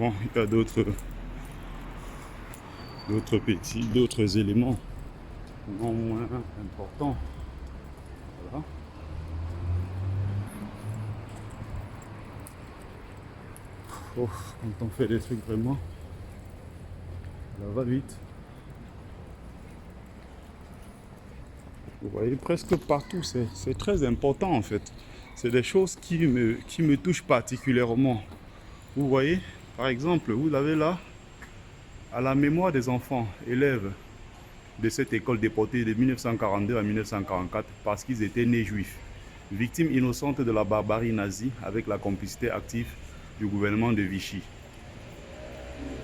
Bon, il y a d'autres éléments non moins importants. Voilà. Oh, quand on fait des trucs vraiment, ça va vite. Vous voyez, presque partout, c'est très important en fait. C'est des choses qui me touchent particulièrement. Vous voyez, par exemple, vous avez là, à la mémoire des enfants, élèves de cette école déportée de 1942 à 1944 parce qu'ils étaient nés juifs, victimes innocentes de la barbarie nazie avec la complicité active du gouvernement de Vichy.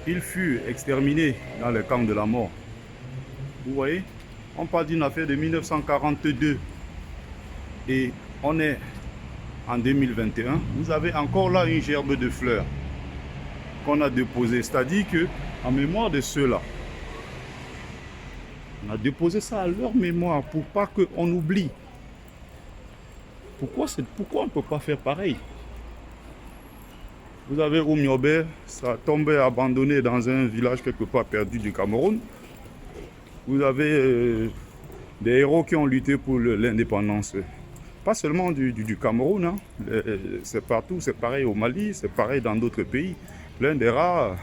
Ils furent exterminés dans le camp de la mort. Vous voyez, on parle d'une affaire de 1942 et on est en 2021. Vous avez encore là une gerbe de fleurs qu'on a déposée, c'est-à-dire que en mémoire de ceux-là, on a déposé ça à leur mémoire pour pas qu'on oublie. Pourquoi on ne peut pas faire pareil? Vous avez Oumiobe, ça tombait abandonné dans un village quelque part perdu du Cameroun. Vous avez des héros qui ont lutté pour l'indépendance. Pas seulement du Cameroun, hein. C'est partout, c'est pareil au Mali, c'est pareil dans d'autres pays. L'un des rares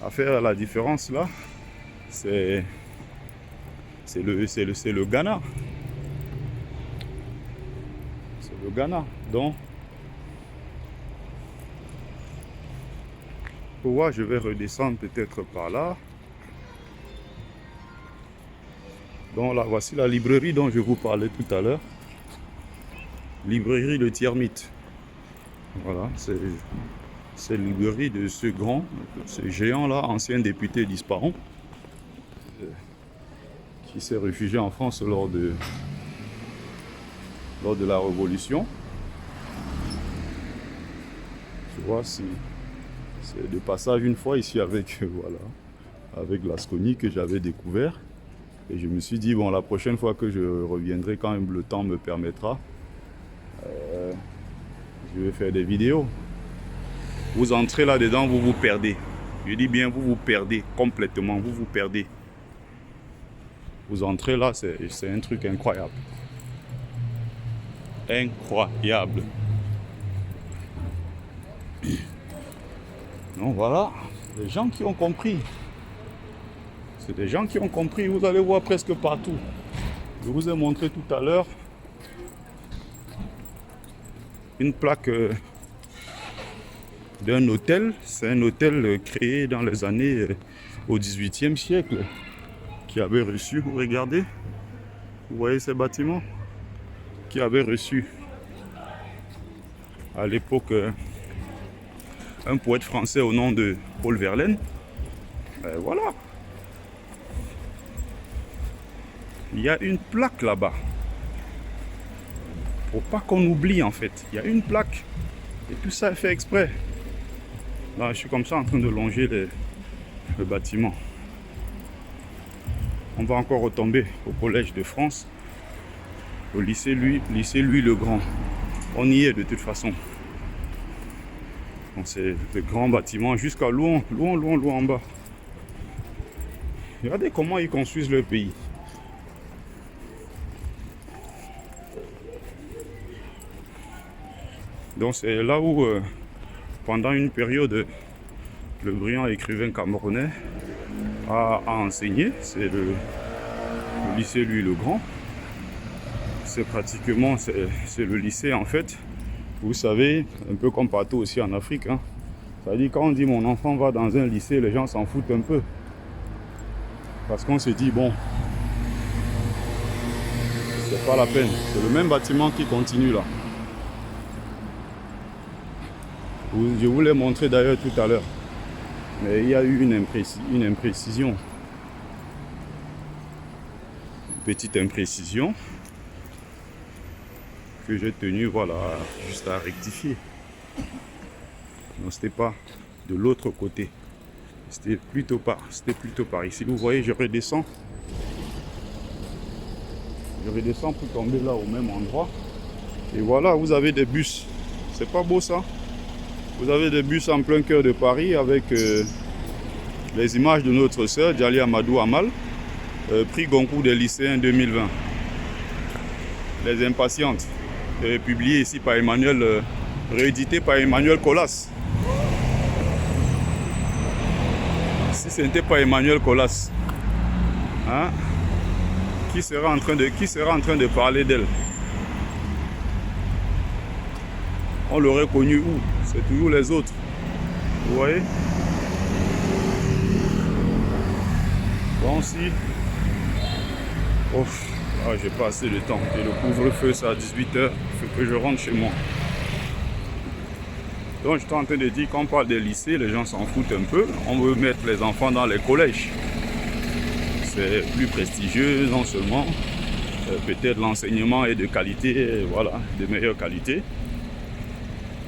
à faire la différence là, c'est le Ghana. C'est le Ghana. Donc, pour voir, je vais redescendre peut-être par là. Donc là, voici la librairie dont je vous parlais tout à l'heure. Librairie de Tiermite. Voilà, c'est la librairie de ce géant là, ancien député disparu, qui s'est réfugié en France lors de la Révolution. Tu vois, c'est de passage une fois ici avec, voilà, avec Lasconi que j'avais découvert. Et je me suis dit, bon, la prochaine fois que je reviendrai, quand même le temps me permettra, je vais faire des vidéos. Vous entrez là-dedans, vous vous perdez. Je dis bien, vous vous perdez complètement, vous vous perdez. Vous entrez là, c'est un truc incroyable. Incroyable. Donc voilà, des gens qui ont compris. C'est des gens qui ont compris, vous allez voir presque partout. Je vous ai montré tout à l'heure une plaque d'un hôtel. C'est un hôtel créé dans les années au XVIIIe siècle qui avait reçu, vous regardez, vous voyez ces bâtiments, qui avait reçu à l'époque un poète français au nom de Paul Verlaine. Et voilà. Il y a une plaque là-bas. Pour pas qu'on oublie en fait. Il y a une plaque. Et tout ça est fait exprès. Là, je suis comme ça en train de longer le bâtiment. On va encore retomber au Collège de France. Au lycée Louis le Grand. On y est de toute façon. C'est le grand bâtiment jusqu'à loin en bas. Regardez comment ils construisent leur pays. Donc c'est là où, pendant une période, le brillant écrivain camerounais a enseigné. C'est le lycée Louis le Grand. C'est pratiquement, c'est le lycée en fait. Vous savez, un peu comme partout aussi en Afrique, hein. Ça dit quand on dit mon enfant va dans un lycée, les gens s'en foutent un peu. Parce qu'on se dit, bon, c'est pas la peine. C'est le même bâtiment qui continue là. Je vous l'ai montré d'ailleurs tout à l'heure. Mais il y a eu une imprécision. Une petite imprécision que j'ai tenu, voilà, juste à rectifier. Non, c'était pas de l'autre côté. C'était plutôt par ici. Vous voyez, je redescends. Je redescends pour tomber là au même endroit. Et voilà, vous avez des bus. C'est pas beau ça? Vous avez des bus en plein cœur de Paris avec les images de notre sœur Djali Amadou Amal, prix Goncourt des lycéens 2020. Les Impatientes, publié ici par Emmanuel, réédité par Emmanuel Colas. Si ce n'était pas Emmanuel Colas, hein, qui sera en train de parler d'elle? On l'aurait connu où? C'est toujours les autres. Vous voyez? Bon, si. Oh, j'ai pas assez de temps. Et le couvre-feu, c'est à 18h. Il faut que je rentre chez moi. Donc, je suis en train de dire qu'on parle des lycées, les gens s'en foutent un peu. On veut mettre les enfants dans les collèges. C'est plus prestigieux, non seulement. Peut-être l'enseignement est de qualité, voilà, de meilleure qualité.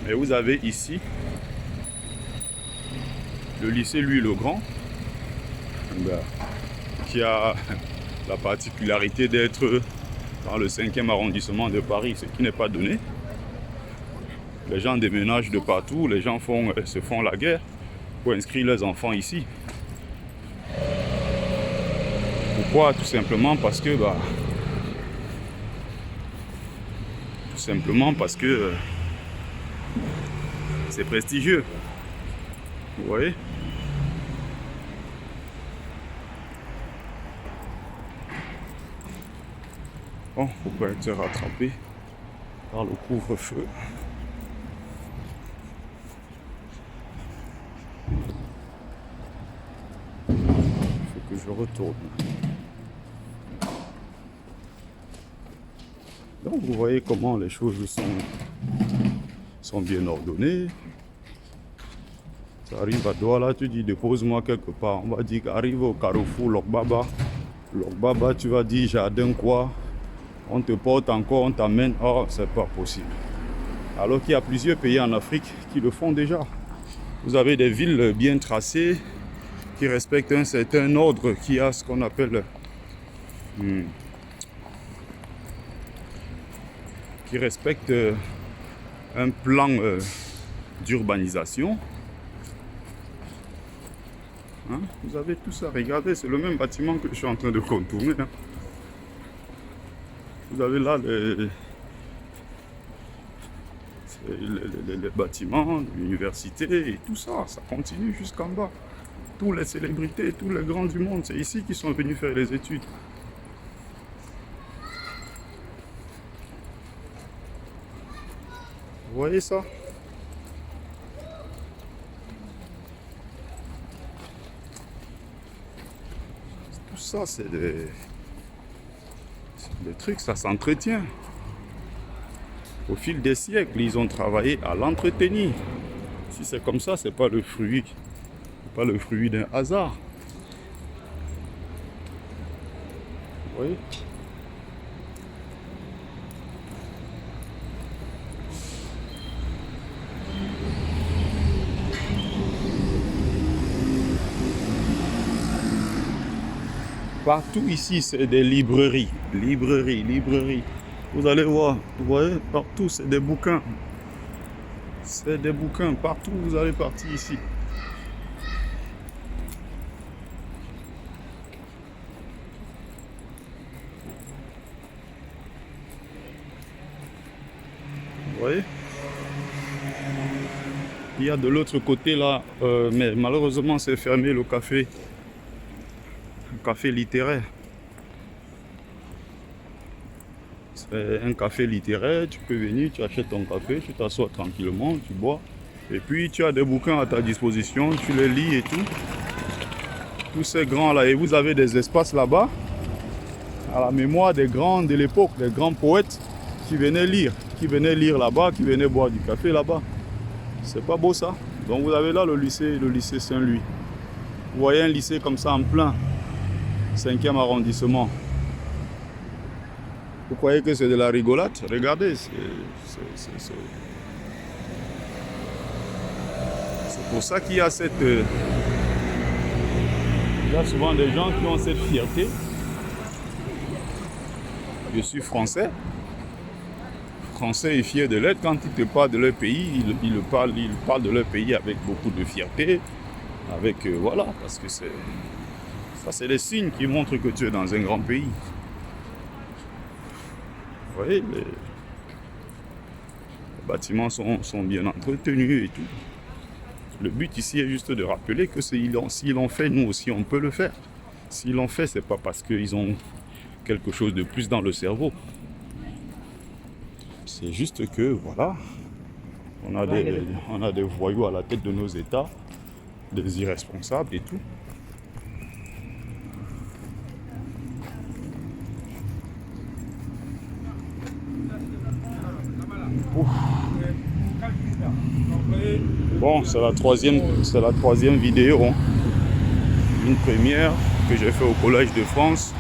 Mais vous avez ici le lycée Louis-le-Grand, qui a la particularité d'être dans le 5e arrondissement de Paris, ce qui n'est pas donné. Les gens déménagent de partout, les gens se font la guerre pour inscrire leurs enfants ici. Pourquoi? Tout simplement parce que c'est prestigieux. Vous voyez? Bon, faut pas être rattrapé par le couvre-feu. Il faut que je retourne. Donc vous voyez comment les choses sont bien ordonnées. Ça arrive à Douala, tu dis dépose-moi quelque part. On va dire qu'arrive au carrefour Lokbaba. Lokbaba, tu vas dire jardin quoi. On te porte encore, on t'amène. Oh, c'est pas possible. Alors qu'il y a plusieurs pays en Afrique qui le font déjà. Vous avez des villes bien tracées qui respectent un certain ordre, qui a ce qu'on appelle qui respectent un plan d'urbanisation. Hein? Vous avez tout ça, regardez, c'est le même bâtiment que je suis en train de contourner. Hein? Vous avez là les bâtiments, l'université et tout ça, ça continue jusqu'en bas. Toutes les célébrités, tous les grands du monde, c'est ici qu'ils sont venus faire les études. Vous voyez ça? Tout ça, c'est des trucs, ça s'entretient. Au fil des siècles, ils ont travaillé à l'entretenir. Si c'est comme ça, c'est pas le fruit d'un hasard. Vous voyez? Partout ici, c'est des librairies. Librairies. Vous allez voir, vous voyez, partout, c'est des bouquins. C'est des bouquins. Partout, vous allez partir ici. Vous voyez? Il y a de l'autre côté là, mais malheureusement, c'est fermé le café. Café littéraire. C'est un café littéraire, tu peux venir, tu achètes ton café, tu t'assois tranquillement, tu bois. Et puis tu as des bouquins à ta disposition, tu les lis et tout. Tous ces grands là, et vous avez des espaces là-bas, à la mémoire des grands de l'époque, des grands poètes qui venaient lire là-bas, qui venaient boire du café là-bas. C'est pas beau ça? Donc vous avez là le lycée Saint-Louis. Vous voyez un lycée comme ça en plein 5e arrondissement. Vous croyez que c'est de la rigolade? Regardez, c'est pour ça qu'il y a il y a souvent des gens qui ont cette fierté. Je suis français. Français est fier de l'être. Quand ils te parlent de leur pays, ils parlent de leur pays avec beaucoup de fierté. Avec, voilà, parce que ça, c'est les signes qui montrent que tu es dans un grand pays. Vous voyez, les bâtiments sont bien entretenus et tout. Le but ici est juste de rappeler que s'ils l'ont fait, nous aussi on peut le faire. S'ils l'ont fait, c'est pas parce qu'ils ont quelque chose de plus dans le cerveau. C'est juste que, voilà, on a des voyous à la tête de nos États, des irresponsables et tout. Ouf. Bon, c'est la troisième vidéo. Une première que j'ai fait au Collège de France,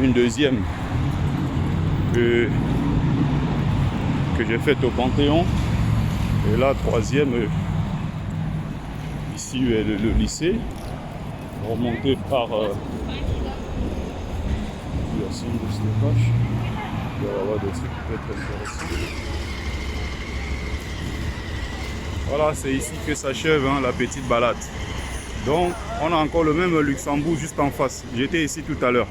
une deuxième que j'ai faite au Panthéon, et la troisième ici le lycée, remonté par Yacine de Stepache. Il va y avoir des trucs peut-être intéressants. Voilà, c'est ici que s'achève la petite balade. Donc, on a encore le même Luxembourg juste en face. J'étais ici tout à l'heure.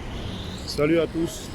Salut à tous.